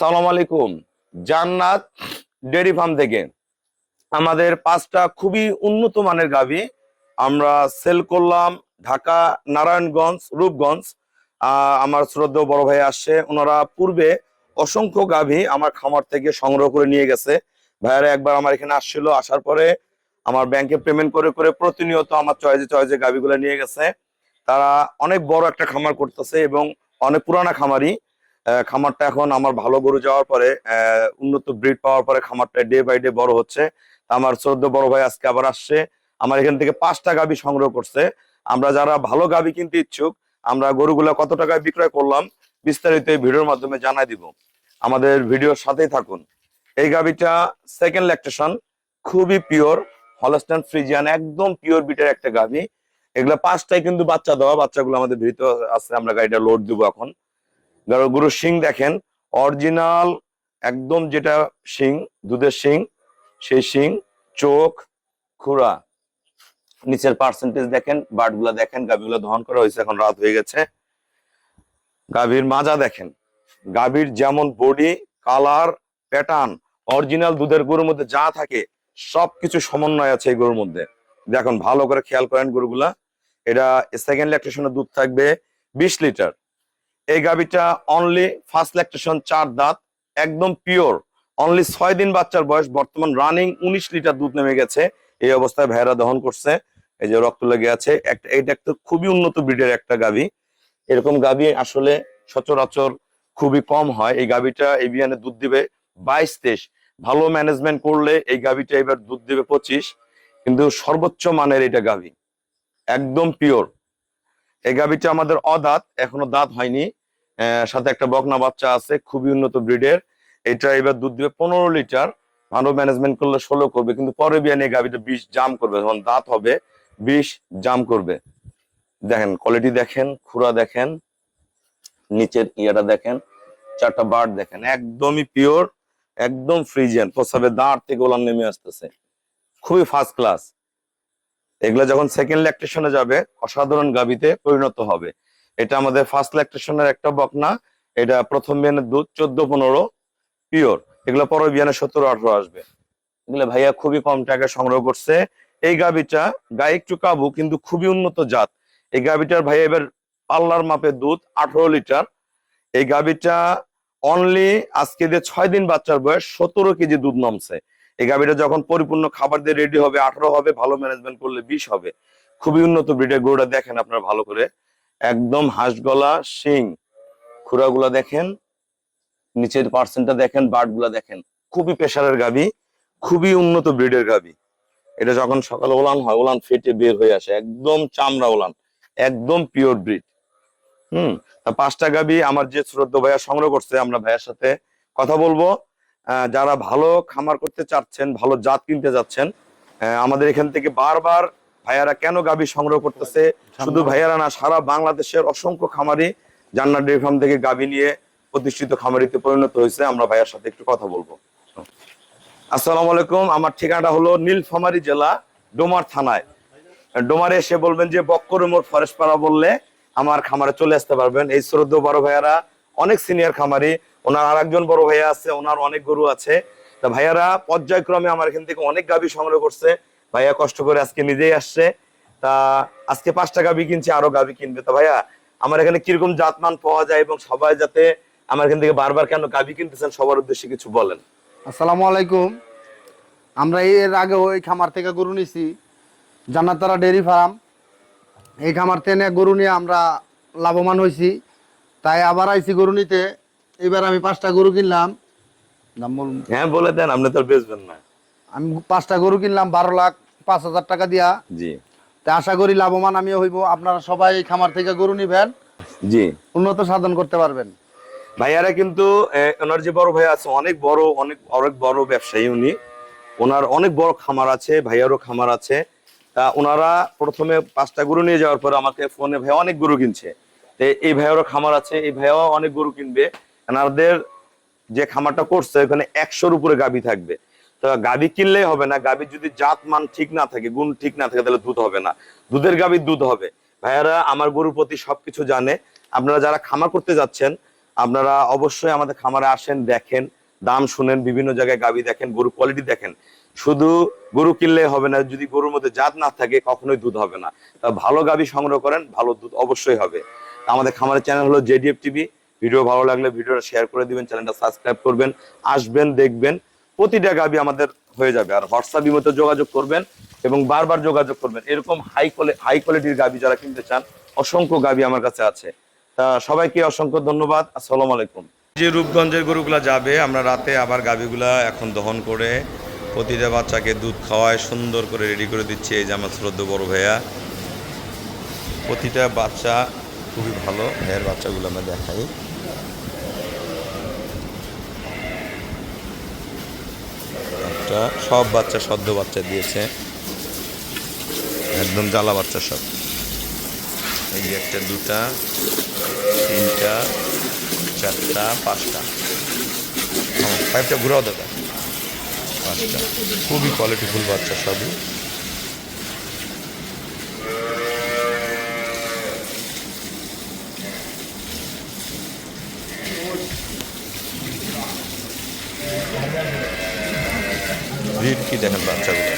আসসালামু আলাইকুম। জান্নাত ডেয়ারি ফার্ম থেকে আমাদের 5টা খুবই উন্নত মানের গাভী আমরা সেল করলাম ঢাকা, নারায়ণগঞ্জ, রূপগঞ্জ। আমার শ্রদ্ধেয় বড় ভাই আসছে, ওনারা পূর্বে অসংখ্য গাভী আমার খামার থেকে সংগ্রহ করে নিয়ে গেছে। ভাইয়ারা একবার আমার এখানে আসছিল, আসার পরে আমার ব্যাংকে পেমেন্ট করে করে প্রতিনিয়ত আমার চয়েজে চয়েজে গাভীগুলো নিয়ে গেছে। তারা অনেক বড় একটা খামার করতেছে এবং অনেক পুরানা খামারি। খামারটা এখন আমার ভালো গরু যাওয়ার পরে উন্নত ব্রিড পাওয়ার পরে খামারটা ডে বাই ডে বড় হচ্ছে। আমার শ্রদ্ধেয় বড় ভাই আজকে আবার আসছে, আমার এখান থেকে 5টা গাভী সংগ্রহ করছে। আমরা যারা ভালো গাভী কিনতে ইচ্ছুক, আমরা গরুগুলা কত টাকায় বিক্রয় করলাম বিস্তারিত এই ভিডিওর মাধ্যমে জানাই দিব। আমাদের ভিডিওর সাথেই থাকুন। এই গাভীটা সেকেন্ড ল্যাকটেশন, খুবই পিওর হলস্টাইন ফ্রিজিয়ান, একদম পিওর বিটের একটা গাভী। এগুলা 5টাই কিন্তু বাচ্চা দেওয়া, বাচ্চাগুলো আমাদের ভিতরে আছে, আমরা গাড়িটা লোড দিব এখন। গরুর শিং দেখেন, অরিজিনাল একদম যেটা শিং, দুধের শিং, সেই শিং, চোখ, খুরা, নিচের পার্সেন্টেজ দেখেন, বাটগুলা দেখেন, গাভীগুলো দহন করা হয়েছে, এখন রাত হয়ে গেছে। গাভীর মাজা দেখেন, গাভীর যেমন বডি, কালার, প্যাটার্ন, অরিজিনাল দুধের গরুর মধ্যে যা থাকে সবকিছু সমন্বয় আছে এই গরুর মধ্যে। দেখুন ভালো করে খেয়াল করেন গরুগুলা। এটা সেকেন্ড ল্যাকটেশনের দুধ থাকবে 20 লিটার। এই গাভীটা অনলি ফার্স্ট ল্যাকটেশন, 4 দাঁত, একদম পিওর, অনলি 6 দিন বাচ্চার বয়স, বর্তমান রানিং 19 লিটার দুধ নেমে গেছে। এই অবস্থায় ভাইরা দহন করছে, এই যে রক্ত লেগে আছে। এটা একটা খুবই উন্নত ব্রিডের একটা গাভী। এরকম গাভী আসলে সচরাচর খুবই কম হয়। এই গাভীটা এই বিয়ানে দুধ দিবে 22-23, ভালো ম্যানেজমেন্ট করলে এই গাভীটা এবার দুধ দিবে 25। কিন্তু সর্বোচ্চ মানের এটা গাভী, একদম পিওর। এই গাভীটা আমাদের অদাঁত, এখনো দাঁত হয়নি, সাথে একটা বকনা বাচ্চা আছে, খুবই উন্নত ব্রিডের। এটা এবার দুধ দিবে 15 লিটার, ভালো ম্যানেজমেন্ট করলে 16 করবে, কিন্তু পরে বিয়ানে এই গাভীটা 20 জাম করবে, যখন দাঁত হবে 20 জাম করবে। দেখেন কোয়ালিটি দেখেন, খুরা দেখেন, নিচের ইয়াটা দেখেন, 4টা বার্ড দেখেন, একদমই পিওর, একদম ফ্রিজিয়ান। প্রস্রাবের দাঁড় থেকে ওলান নেমে আসতেছে, খুবই ফার্স্ট ক্লাস। এগুলা যখন সেকেন্ড ল্যাকটেশনে যাবে অসাধারণ গাভীতে পরিণত হবে। এটা আমাদের ফার্স্ট ল্যাকটেশনের একটা বকনা, এটা প্রথম বিয়ানের দুধ 14-15 পিওর। এগুলো পরের বিয়ানে 17-18 আসবে। এগুলো ভাইয়া খুবই কম টাকায় সংগ্রহ করছে। এই গাভীটা গায়ে একটু কাবু, কিন্তু খুবই উন্নত জাত। এই গাভীটার ভাইয়া এবার পাল্লার মাপে দুধ 18 লিটার। এই গাভীটা অনলি আজকে দিয়ে 6 দিন বাচ্চার বয়স, 17 কেজি দুধ নামছে। এই গাভীটা যখন পরিপূর্ণ খাবার দিয়ে রেডি হবে 18 হবে, ভালো ম্যানেজমেন্ট করলে 20 হবে। খুবই উন্নত ব্রিডের গরুটা দেখেন আপনারা ভালো করে, একদম হাঁস গলা, শিং, খুরাগুলা দেখেন, নিচের পার্সেন্টটা দেখেন, বাট গুলা দেখেন, খুবই প্রেসারের গাভী, খুবই উন্নত ব্রিডের গাভী। এটা যখন সকালে ওলান হয়, ওলান ফেটে বের হয়ে আসে, একদম চামড়া ওলান, একদম পিওর ব্রিড। তা 5টা গাভী আমার যে শ্রদ্ধা ভাইয়া সংগ্রহ করছে, আমরা ভাইয়ার সাথে কথা বলবো। যারা ভালো খামার করতে চাচ্ছেন, ভালো জাত কিনতে যাচ্ছেন, আমাদের এখান থেকে বারবার ভাইয়ারা কেন গাভী সংগ্রহ করতেছে, শুধু ভাইয়ারা না, সারা বাংলাদেশের অসংখ্য খামারি জান্নাত ডেয়ারি ফার্ম থেকে গাভী নিয়ে প্রতিষ্ঠিত খামারিতে পরিণত হয়েছে। আমরা ভাইয়ার সাথে একটু কথা বলবো। আসসালামু আলাইকুম, আমার ঠিকানাটা হলো নীলফামারী জেলা, ডোমার থানায়। ডোমারে এসে বলবেন যে বক্কর মোড় ফরেস্ট পাড়া বললে আমার খামারে চলে আসতে পারবেন। এই শ্রদ্ধেয় বড় ভাইয়ারা অনেক সিনিয়র খামারি, ওনার আরেকজন বড় ভাইয়া আছে, ওনার অনেক গরু আছে। তা ভাইয়ারা পর্যায়ক্রমে আমার এখান থেকে অনেক গাভী সংগ্রহ করছে। ভাইয়া কষ্ট করে আজকে নিজেই আসছে। তা আজকে 5টা গাভী কিনছে, আরো গাভী কিনবে। তা ভাইয়া আমার এখানে কিরকম জাতমান পাওয়া যায় এবং সবাই যাতে আমার এখান থেকে বারবার কেন গাভী কিনতেছেন সবার উদ্দেশ্যে কিছু বলেন। আসসালামু আলাইকুম। আমরা এর আগে ওই খামার থেকে গরু নিছি, জান্নাতারা ডেয়ারি ফার্ম। এই খামার থেকে গরু নিয়ে আমরা লাভবান হয়েছি, তাই আবার আইছি গরু নিতে। এবার আমি 5টা গরু কিনলাম। দাম বলুন? হ্যাঁ বলে দেন, আপনি তো বেচবেন না। আমি 5টা গরু কিনলাম 12,05,000 টাকা দিয়া। জি তাই আশা করি লাভবান আমিও হইব। আপনারা সবাই এই খামার থেকে গরু নিবেন, জি। উন্নত সাধন করতে পারবেন। ভাইয়ারা কিন্তু ওনার যে বড় ভাই আছে অনেক বড়, অনেক অনেক বড় ব্যবসায়ী উনি, ওনার অনেক বড় খামার আছে, ভাইয়ারও খামার আছে। তা ওনারা প্রথমে 5টা গরু নিয়ে যাওয়ার পর আমাকে ফোনে, ভাই অনেক গরু কিনছে, এই ভাইয়ারও খামার আছে, এই ভাইয়াও অনেক গরু কিনবে। ওনাদের যে খামারটা করছে ওখানে 100-র উপরে গাভী থাকবে। তো গাভী কিনলেই হবে না, গাভীর যদি জাত মান ঠিক না থাকে, গুণ ঠিক না থাকে, তাহলে দুধ হবে না। দুধের গাভীর দুধ হবে। ভাইয়ারা আমার গরুর প্রতি সবকিছু জানে। আপনারা যারা খামার করতে যাচ্ছেন, আপনারা অবশ্যই আমাদের খামারে আসেন, দেখেন, দাম শুনেন, বিভিন্ন জায়গায় গাভী দেখেন, গরু কোয়ালিটি দেখেন। শুধু গরু কিনলে হবে না, যদি গরুর মধ্যে জাত না থাকে কখনোই দুধ হবে না। তা ভালো গাভী সংগ্রহ করেন, ভালো দুধ অবশ্যই হবে। আমাদের খামারের চ্যানেল হলো জেডিএফ টিভি। ভিডিও ভালো লাগলে ভিডিওটা শেয়ার করে দিবেন, চ্যানেলটা সাবস্ক্রাইব করবেন, আসবেন, দেখবেন। প্রতিটা গাভী আমাদের হয়ে যাবে। আর হোয়াটসঅ্যাপ ইমোতে যোগাযোগ করবেন এবং বারবার যোগাযোগ করবেন। এরকম হাই কোয়ালিটির গাভী যারা কিনতে চান, অসংখ্য গাভী আমার কাছে আছে। তা সবাইকে অসংখ্য ধন্যবাদ। আসসালামু আলাইকুম। যে রূপগঞ্জের গরুগুলা যাবে, আমরা রাতে আবার গাভীগুলা এখন দহন করে প্রতিটা বাচ্চাকে দুধ খাওয়ায় সুন্দর করে রেডি করে দিচ্ছে। এই যে আমার শ্রদ্ধ বড় ভাইয়া, প্রতিটা বাচ্চা খুবই ভালো। ভাইয়ের বাচ্চাগুলো আমরা দেখাই। একটা সব বাচ্চা সদ্য বাচ্চা দিয়েছে, একদম জ্বালা বাচ্চা সব। এই যে একটা, দুটা, তিনটা, চারটা, পাঁচটা। পাইপটা ঘুরাও দাদা। পাঁচটা খুবই কোয়ালিটিফুল বাচ্চা সবই। রিড কি দেখেন বাচ্চাগুলো।